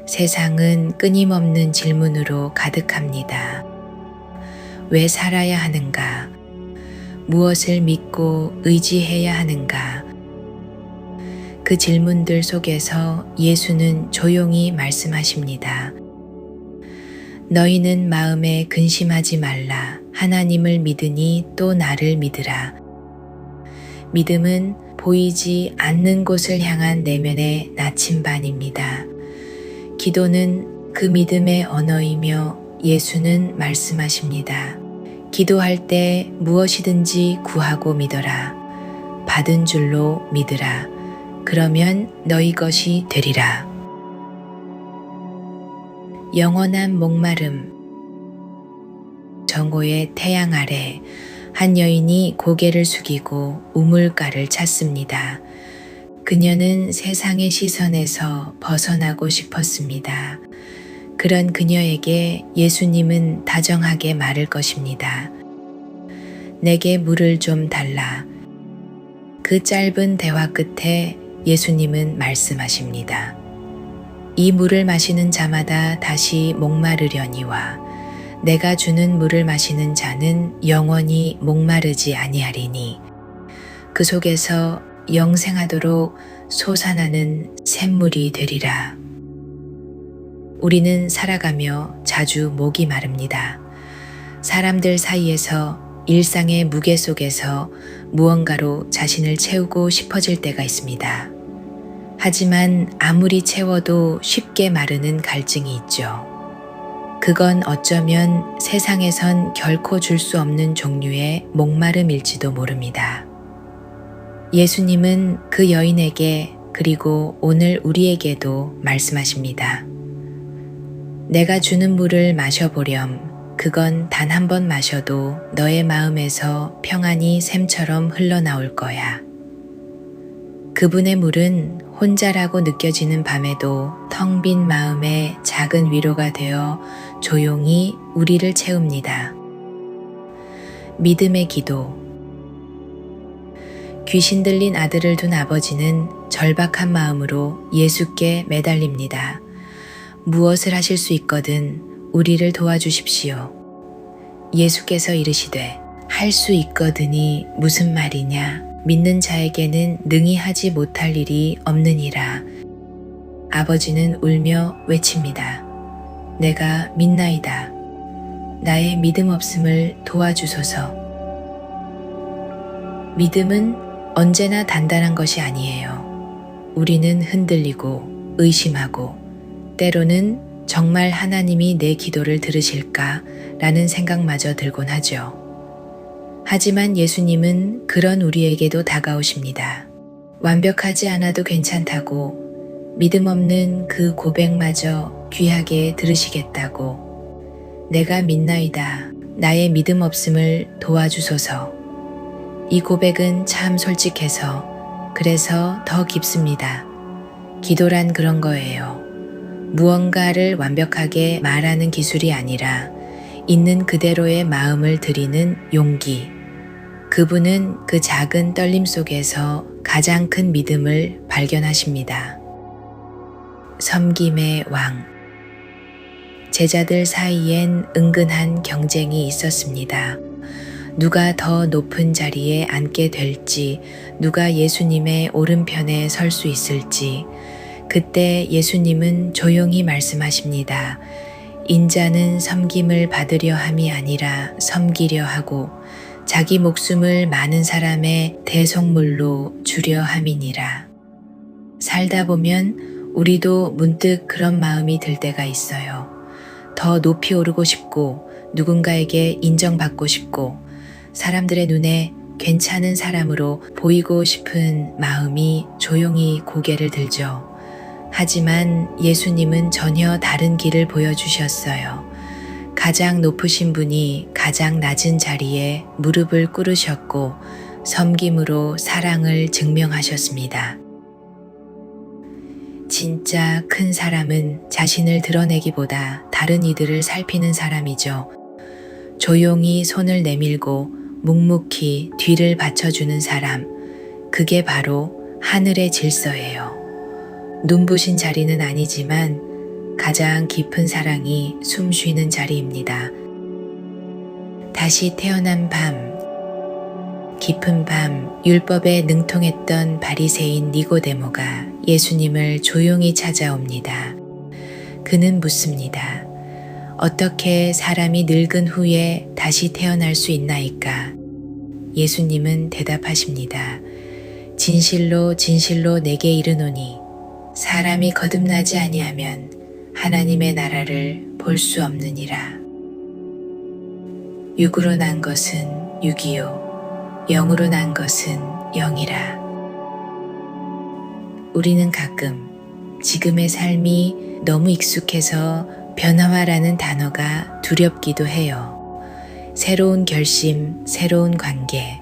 세상은 끊임없는 질문으로 가득합니다. 왜 살아야 하는가? 무엇을 믿고 의지해야 하는가? 그 질문들 속에서 예수는 조용히 말씀하십니다. 너희는 마음에 근심하지 말라. 하나님을 믿으니 또 나를 믿으라. 믿음은 보이지 않는 곳을 향한 내면의 나침반입니다. 기도는 그 믿음의 언어이며 예수는 말씀하십니다. 기도할 때 무엇이든지 구하고 믿어라. 받은 줄로 믿으라. 그러면 너희 것이 되리라. 영원한 목마름. 정오의 태양 아래 한 여인이 고개를 숙이고 우물가를 찾습니다. 그녀는 세상의 시선에서 벗어나고 싶었습니다. 그런 그녀에게 예수님은 다정하게 말할 것입니다. 내게 물을 좀 달라. 그 짧은 대화 끝에 예수님은 말씀하십니다. 이 물을 마시는 자마다 다시 목마르려니와 내가 주는 물을 마시는 자는 영원히 목마르지 아니하리니 그 속에서 영생하도록 솟아나는 샘물이 되리라. 우리는 살아가며 자주 목이 마릅니다. 사람들 사이에서 일상의 무게 속에서 무언가로 자신을 채우고 싶어질 때가 있습니다. 하지만 아무리 채워도 쉽게 마르는 갈증이 있죠. 그건 어쩌면 세상에선 결코 줄 수 없는 종류의 목마름일지도 모릅니다. 예수님은 그 여인에게 그리고 오늘 우리에게도 말씀하십니다. 내가 주는 물을 마셔보렴. 그건 단 한 번 마셔도 너의 마음에서 평안이 샘처럼 흘러나올 거야. 그분의 물은 혼자라고 느껴지는 밤에도 텅 빈 마음에 작은 위로가 되어 조용히 우리를 채웁니다. 믿음의 기도. 귀신 들린 아들을 둔 아버지는 절박한 마음으로 예수께 매달립니다. 무엇을 하실 수 있거든 우리를 도와주십시오. 예수께서 이르시되 할 수 있거든이 무슨 말이냐? 믿는 자에게는 능히 하지 못할 일이 없느니라. 아버지는 울며 외칩니다. 내가 믿나이다. 나의 믿음 없음을 도와주소서. 믿음은 언제나 단단한 것이 아니에요. 우리는 흔들리고 의심하고 때로는 정말 하나님이 내 기도를 들으실까? 라는 생각마저 들곤 하죠. 하지만 예수님은 그런 우리에게도 다가오십니다. 완벽하지 않아도 괜찮다고 믿음 없는 그 고백마저 귀하게 들으시겠다고 내가 믿나이다. 나의 믿음 없음을 도와주소서. 이 고백은 참 솔직해서 그래서 더 깊습니다. 기도란 그런 거예요. 무언가를 완벽하게 말하는 기술이 아니라 있는 그대로의 마음을 드리는 용기. 그분은 그 작은 떨림 속에서 가장 큰 믿음을 발견하십니다. 섬김의 왕. 제자들 사이엔 은근한 경쟁이 있었습니다. 누가 더 높은 자리에 앉게 될지, 누가 예수님의 오른편에 설 수 있을지. 그때 예수님은 조용히 말씀하십니다. 인자는 섬김을 받으려 함이 아니라 섬기려 하고 자기 목숨을 많은 사람의 대속물로 주려 함이니라. 살다 보면 우리도 문득 그런 마음이 들 때가 있어요. 더 높이 오르고 싶고 누군가에게 인정받고 싶고 사람들의 눈에 괜찮은 사람으로 보이고 싶은 마음이 조용히 고개를 들죠. 하지만 예수님은 전혀 다른 길을 보여주셨어요. 가장 높으신 분이 가장 낮은 자리에 무릎을 꿇으셨고 섬김으로 사랑을 증명하셨습니다. 진짜 큰 사람은 자신을 드러내기보다 다른 이들을 살피는 사람이죠. 조용히 손을 내밀고 묵묵히 뒤를 받쳐주는 사람, 그게 바로 하늘의 질서예요. 눈부신 자리는 아니지만 가장 깊은 사랑이 숨쉬는 자리입니다. 다시 태어난 밤, 깊은 밤, 율법에 능통했던 바리새인 니고데모가 예수님을 조용히 찾아옵니다. 그는 묻습니다. 어떻게 사람이 늙은 후에 다시 태어날 수 있나이까? 예수님은 대답하십니다. 진실로 진실로 내게 이르노니 사람이 거듭나지 아니하면 하나님의 나라를 볼 수 없느니라. 육으로 난 것은 육이요 영으로 난 것은 영이라. 우리는 가끔 지금의 삶이 너무 익숙해서 변화라는 단어가 두렵기도 해요. 새로운 결심, 새로운 관계,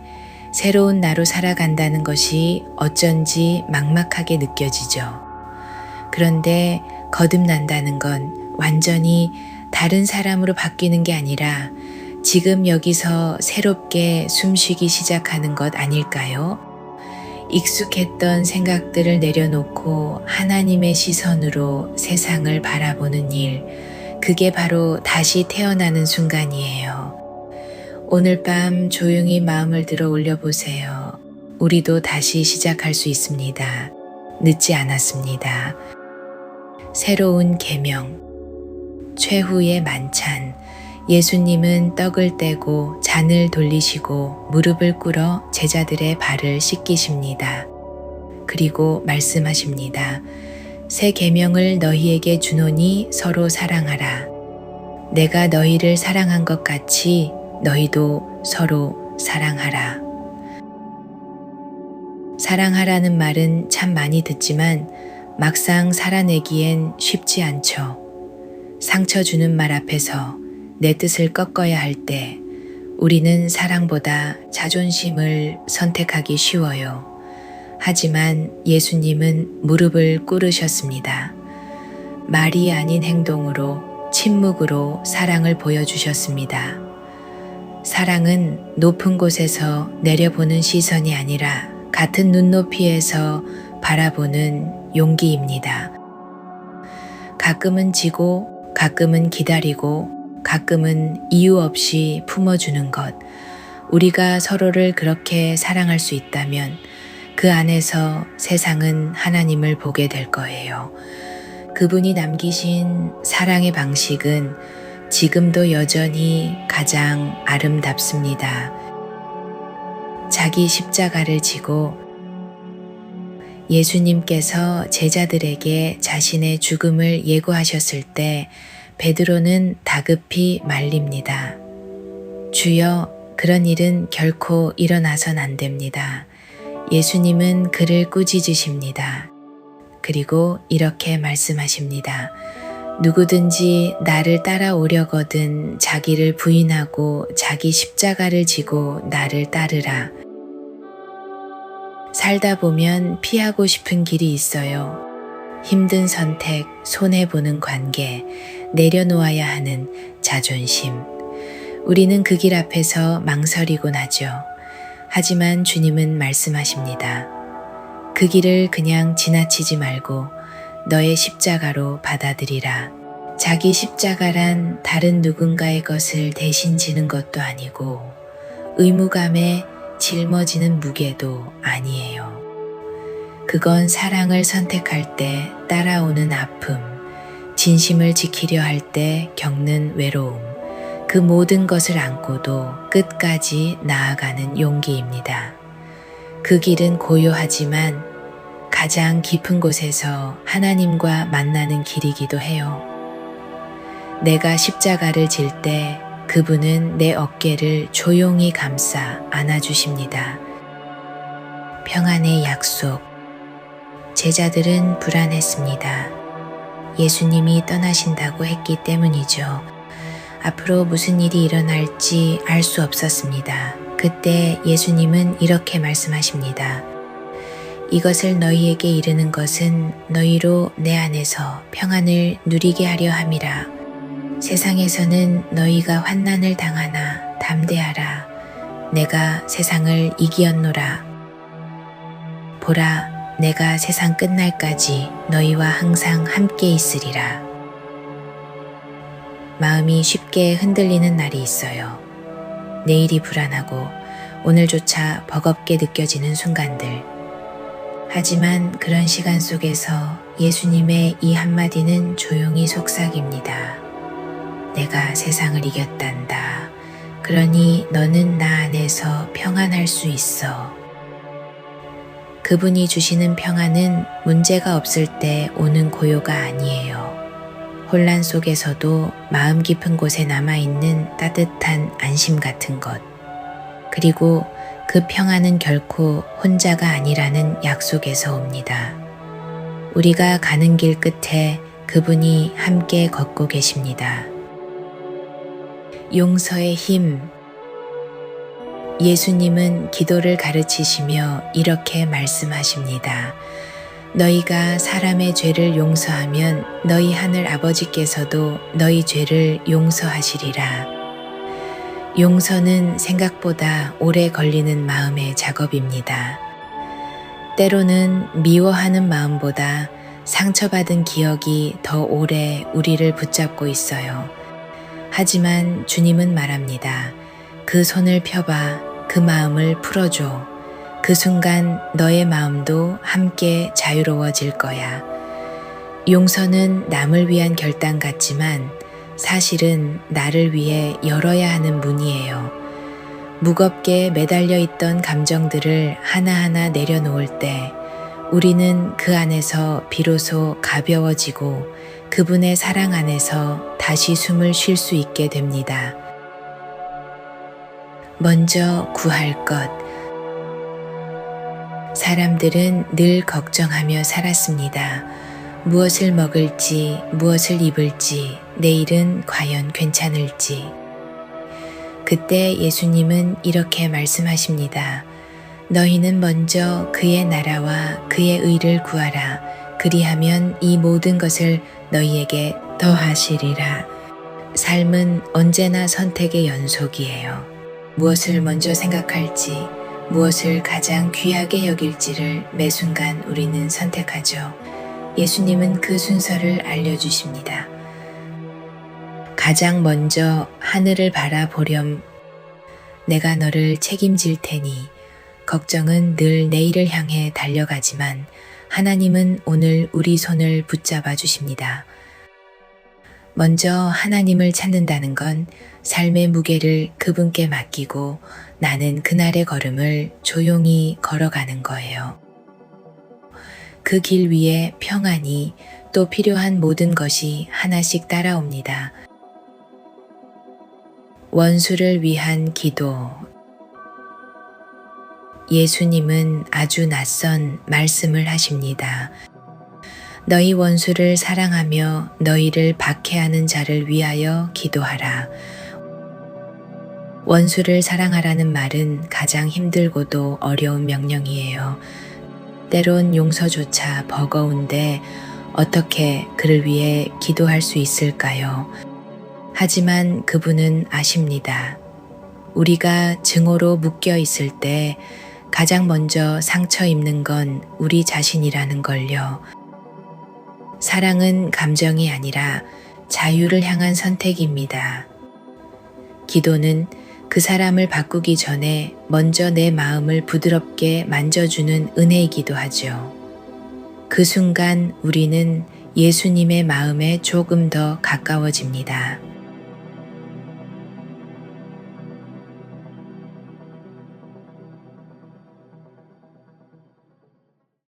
새로운 나로 살아간다는 것이 어쩐지 막막하게 느껴지죠. 그런데 거듭난다는 건 완전히 다른 사람으로 바뀌는 게 아니라 지금 여기서 새롭게 숨쉬기 시작하는 것 아닐까요? 익숙했던 생각들을 내려놓고 하나님의 시선으로 세상을 바라보는 일, 그게 바로 다시 태어나는 순간이에요. 오늘 밤 조용히 마음을 들어 올려보세요. 우리도 다시 시작할 수 있습니다. 늦지 않았습니다. 새로운 계명, 최후의 만찬, 예수님은 떡을 떼고 잔을 돌리시고 무릎을 꿇어 제자들의 발을 씻기십니다. 그리고 말씀하십니다. 새 계명을 너희에게 주노니 서로 사랑하라. 내가 너희를 사랑한 것 같이 너희도 서로 사랑하라. 사랑하라는 말은 참 많이 듣지만 막상 살아내기엔 쉽지 않죠. 상처 주는 말 앞에서 내 뜻을 꺾어야 할 때 우리는 사랑보다 자존심을 선택하기 쉬워요. 하지만 예수님은 무릎을 꿇으셨습니다. 말이 아닌 행동으로, 침묵으로 사랑을 보여주셨습니다. 사랑은 높은 곳에서 내려보는 시선이 아니라 같은 눈높이에서 바라보는 용기입니다. 가끔은 지고, 가끔은 기다리고, 가끔은 이유 없이 품어주는 것. 우리가 서로를 그렇게 사랑할 수 있다면 그 안에서 세상은 하나님을 보게 될 거예요. 그분이 남기신 사랑의 방식은 지금도 여전히 가장 아름답습니다. 자기 십자가를 지고 예수님께서 제자들에게 자신의 죽음을 예고하셨을 때 베드로는 다급히 말립니다. 주여, 그런 일은 결코 일어나선 안 됩니다. 예수님은 그를 꾸짖으십니다. 그리고 이렇게 말씀하십니다. 누구든지 나를 따라오려거든 자기를 부인하고 자기 십자가를 지고 나를 따르라. 살다 보면 피하고 싶은 길이 있어요. 힘든 선택, 손해보는 관계, 내려놓아야 하는 자존심. 우리는 그 길 앞에서 망설이곤 하죠. 하지만 주님은 말씀하십니다. 그 길을 그냥 지나치지 말고 너의 십자가로 받아들이라. 자기 십자가란 다른 누군가의 것을 대신 지는 것도 아니고 의무감에 짊어지는 무게도 아니에요. 그건 사랑을 선택할 때 따라오는 아픔, 진심을 지키려 할 때 겪는 외로움, 그 모든 것을 안고도 끝까지 나아가는 용기입니다. 그 길은 고요하지만 가장 깊은 곳에서 하나님과 만나는 길이기도 해요. 내가 십자가를 질 때 그분은 내 어깨를 조용히 감싸 안아주십니다. 평안의 약속. 제자들은 불안했습니다. 예수님이 떠나신다고 했기 때문이죠. 앞으로 무슨 일이 일어날지 알 수 없었습니다. 그때 예수님은 이렇게 말씀하십니다. 이것을 너희에게 이르는 것은 너희로 내 안에서 평안을 누리게 하려 함이라. 세상에서는 너희가 환난을 당하나 담대하라. 내가 세상을 이기었노라. 보라, 내가 세상 끝날까지 너희와 항상 함께 있으리라. 마음이 쉽게 흔들리는 날이 있어요. 내일이 불안하고 오늘조차 버겁게 느껴지는 순간들. 하지만 그런 시간 속에서 예수님의 이 한마디는 조용히 속삭입니다. 내가 세상을 이겼단다. 그러니 너는 나 안에서 평안할 수 있어. 그분이 주시는 평안은 문제가 없을 때 오는 고요가 아니에요. 혼란 속에서도 마음 깊은 곳에 남아있는 따뜻한 안심 같은 것. 그리고 그 평안은 결코 혼자가 아니라는 약속에서 옵니다. 우리가 가는 길 끝에 그분이 함께 걷고 계십니다. 용서의 힘. 예수님은 기도를 가르치시며 이렇게 말씀하십니다. 너희가 사람의 죄를 용서하면 너희 하늘 아버지께서도 너희 죄를 용서하시리라. 용서는 생각보다 오래 걸리는 마음의 작업입니다. 때로는 미워하는 마음보다 상처받은 기억이 더 오래 우리를 붙잡고 있어요. 하지만 주님은 말합니다. 그 손을 펴봐. 그 마음을 풀어줘. 그 순간 너의 마음도 함께 자유로워질 거야. 용서는 남을 위한 결단 같지만 사실은 나를 위해 열어야 하는 문이에요. 무겁게 매달려 있던 감정들을 하나하나 내려놓을 때 우리는 그 안에서 비로소 가벼워지고 그분의 사랑 안에서 다시 숨을 쉴 수 있게 됩니다. 먼저 구할 것. 사람들은 늘 걱정하며 살았습니다. 무엇을 먹을지, 무엇을 입을지, 내일은 과연 괜찮을지. 그때 예수님은 이렇게 말씀하십니다. 너희는 먼저 그의 나라와 그의 의를 구하라. 그리하면 이 모든 것을 너희에게 더하시리라. 삶은 언제나 선택의 연속이에요. 무엇을 먼저 생각할지, 무엇을 가장 귀하게 여길지를 매 순간 우리는 선택하죠. 예수님은 그 순서를 알려주십니다. 가장 먼저 하늘을 바라보렴. 내가 너를 책임질 테니. 걱정은 늘 내일을 향해 달려가지만 하나님은 오늘 우리 손을 붙잡아 주십니다. 먼저 하나님을 찾는다는 건 삶의 무게를 그분께 맡기고 나는 그날의 걸음을 조용히 걸어가는 거예요. 그 길 위에 평안이 또 필요한 모든 것이 하나씩 따라옵니다. 원수를 위한 기도. 예수님은 아주 낯선 말씀을 하십니다. 너희 원수를 사랑하며 너희를 박해하는 자를 위하여 기도하라. 원수를 사랑하라는 말은 가장 힘들고도 어려운 명령이에요. 때론 용서조차 버거운데 어떻게 그를 위해 기도할 수 있을까요? 하지만 그분은 아십니다. 우리가 증오로 묶여 있을 때 가장 먼저 상처 입는 건 우리 자신이라는 걸요. 사랑은 감정이 아니라 자유를 향한 선택입니다. 기도는 그 사람을 바꾸기 전에 먼저 내 마음을 부드럽게 만져주는 은혜이기도 하죠. 그 순간 우리는 예수님의 마음에 조금 더 가까워집니다.